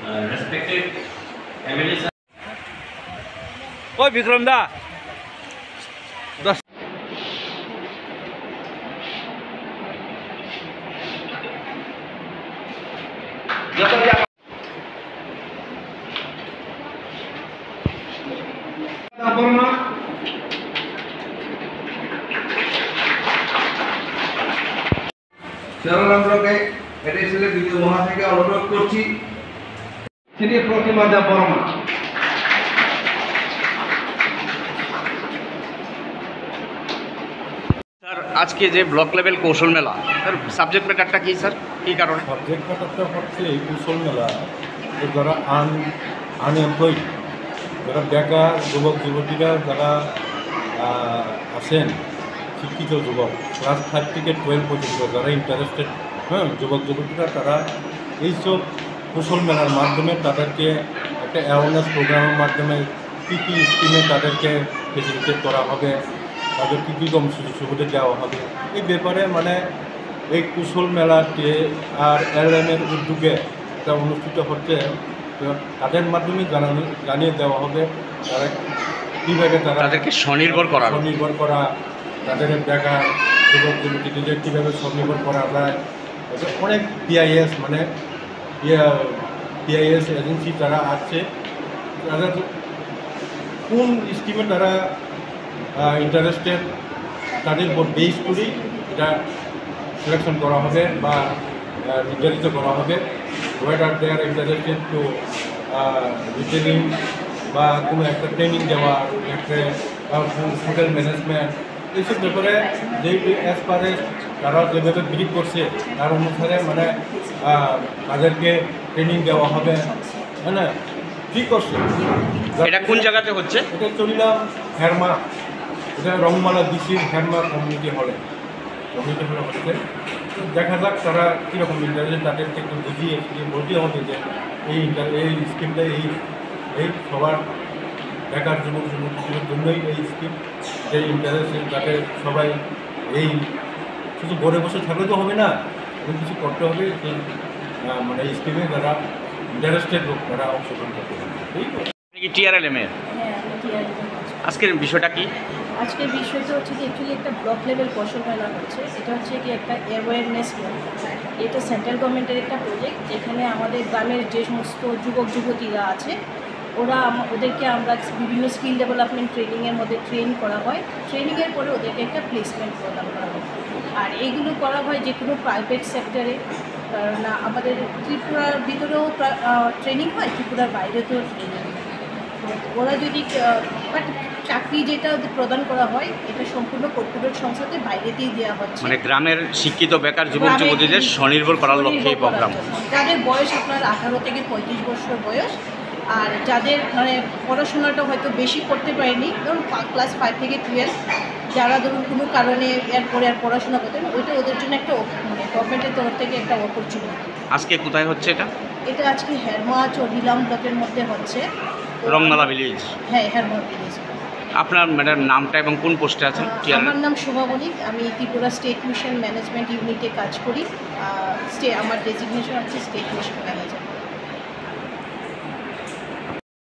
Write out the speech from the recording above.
respected MLA. ওই বিক্রম দা চরণকে এটা ছিল বিজু মহাশয়কে অনুরোধ করছি তিনি প্রতিমা দা বর্মা। স্যার আজকে যে ব্লক লেভেল কৌশল মেলা স্যার সাবজেক্ট ম্যাটারটা কি স্যার কী কারণে? সাবজেক্ট ম্যাটারটা হচ্ছে এই কৌশল মেলা যারা আনএমপ্লয়েড, যারা বেকার যুবক যুবতীরা যারা আছেন, শিক্ষিত যুবক ক্লাস 5 থেকে 12 পর্যন্ত যারা ইন্টারেস্টেড যুবক যুবতীরা, তারা এইসব কৌশল মেলার মাধ্যমে তাদেরকে একটা অ্যাওয়ারনেস প্রোগ্রামের মাধ্যমে কী কী স্কিমে তাদেরকে ফেসিলিটেট করা হবে, তাদের কী কী সুযোগ সুবিধা দেওয়া হবে, এই ব্যাপারে মানে এই কুশল মেলাটি আর এলএমের উদ্যোগে এটা অনুষ্ঠিত হচ্ছে। তাদের মাধ্যমে জানিয়ে দেওয়া হবে তারা কীভাবে তাদেরকে স্বনির্ভর করা, তাদের বেকার যুবক যুবতীদের কীভাবে স্বনির্ভর করা যায়। অনেক পিআইএস মানে পিআইএস এজেন্সি যারা আছে, তাদের কোন স্কিমে তারা ইন্টারেস্টেড, তাদের উপর বেস করেই এটা সিলেকশন করা হবে বা নির্ধারিত করা হবে। Whether they are interested to retailing বা কোনো একটা ট্রেনিং দেওয়া, একটা হোটেল ম্যানেজমেন্ট, এইসব ব্যাপারে যেহেতু অ্যাজ পার এজ তারা যেভাবে ব্রিফ করছে তার অনুসারে মানে তাদেরকে ট্রেনিং দেওয়া হবে। হ্যাঁ না, ঠিক করছে। এটা কোন জায়গাতে হচ্ছে? এটা চলিলাম হেরমা, এটা রংমালা ডিসির হেরমা কমিউনিটি হলে হচ্ছে। দেখা যাক তারা কীরকম ইন্টারেস্ট, তাদেরকে একটু বুঝিয়ে বলতে হবে যে এই স্কিমটা এই সবার বেকার যুবক যুবতীদের জন্যই এই স্কিম, যে ইন্টারেস্ট যাতে সবাই এই শুধু ঘরে বসে থাকলে তো হবে না, কিছু করতে হবে। সেই মানে এই স্কিমে যারা ইন্টারেস্টেড লোক তারা অংশগ্রহণ করতে হবে। ঠিক আছে, টিআরএলএমের আজকের বিষয়টা কি? আজকের বিষয়টা হচ্ছে কি অ্যাকচুয়ালি একটা ব্লক লেভেল কৌশল মেলা হচ্ছে। এটা হচ্ছে কি একটা অ্যাওয়ারনেস ক্যাম্প। এটা সেন্ট্রাল গভর্নমেন্টের একটা প্রজেক্ট, যেখানে আমাদের গ্রামের যে সমস্ত যুবক যুবতীরা আছে ওদেরকে আমরা বিভিন্ন স্কিল ডেভেলপমেন্ট ট্রেনিংয়ের মধ্যে ট্রেন করা হয়। ট্রেনিংয়ের পরে ওদেরকে একটা প্লেসমেন্ট প্রদান করা হয়। আর এইগুলো করা হয় যে কোনো প্রাইভেট সেক্টরে, কারণ আমাদের ত্রিপুরার ভিতরেও ট্রেনিং হয়, ত্রিপুরার বাইরেতেও ট্রেনিং হয়। ওরা যদি বাট চাকরি যেটা প্রদান করা হয় এটা সম্পূর্ণ কর্পোরেট সংস্থাতে বাইরেতেই দেওয়া হচ্ছে। মানে গ্রামের শিক্ষিত বেকার যুবক যুবতীদের স্বনির্ভর করার লক্ষ্যে এই প্রোগ্রাম। যাদের বয়স আপনার 18 থেকে 35 বছর বয়স, আর যাদের মানে পড়াশোনাটা হয়তো বেশি করতে পারেনি, ধরুন ক্লাস 5 থেকে 12, যারা ধরুন কোনো কারণে এরপরে আর পড়াশোনা করতেন, ওইটা ওদের জন্য একটা মানে গভর্নমেন্টের তরফ থেকে একটা অপরচুনিটি। আজকে কোথায় হচ্ছে এটা? এটা আজকে হেরমা চরিলাম ব্লকের মধ্যে হচ্ছে, রংমালা ভিলেজ। হ্যাঁ, হেরমা ভিলেজ। আপনার ম্যাডাম নামটা এবং কোন পোস্টে আছেন? আমার নাম শোভা বণিক, আমি ত্রিপুরা স্টেট মিশন ম্যানেজমেন্ট ইউনিটে কাজ করি। আমার ডেজিগনেশন আছে স্টেট মিশন ম্যানেজার।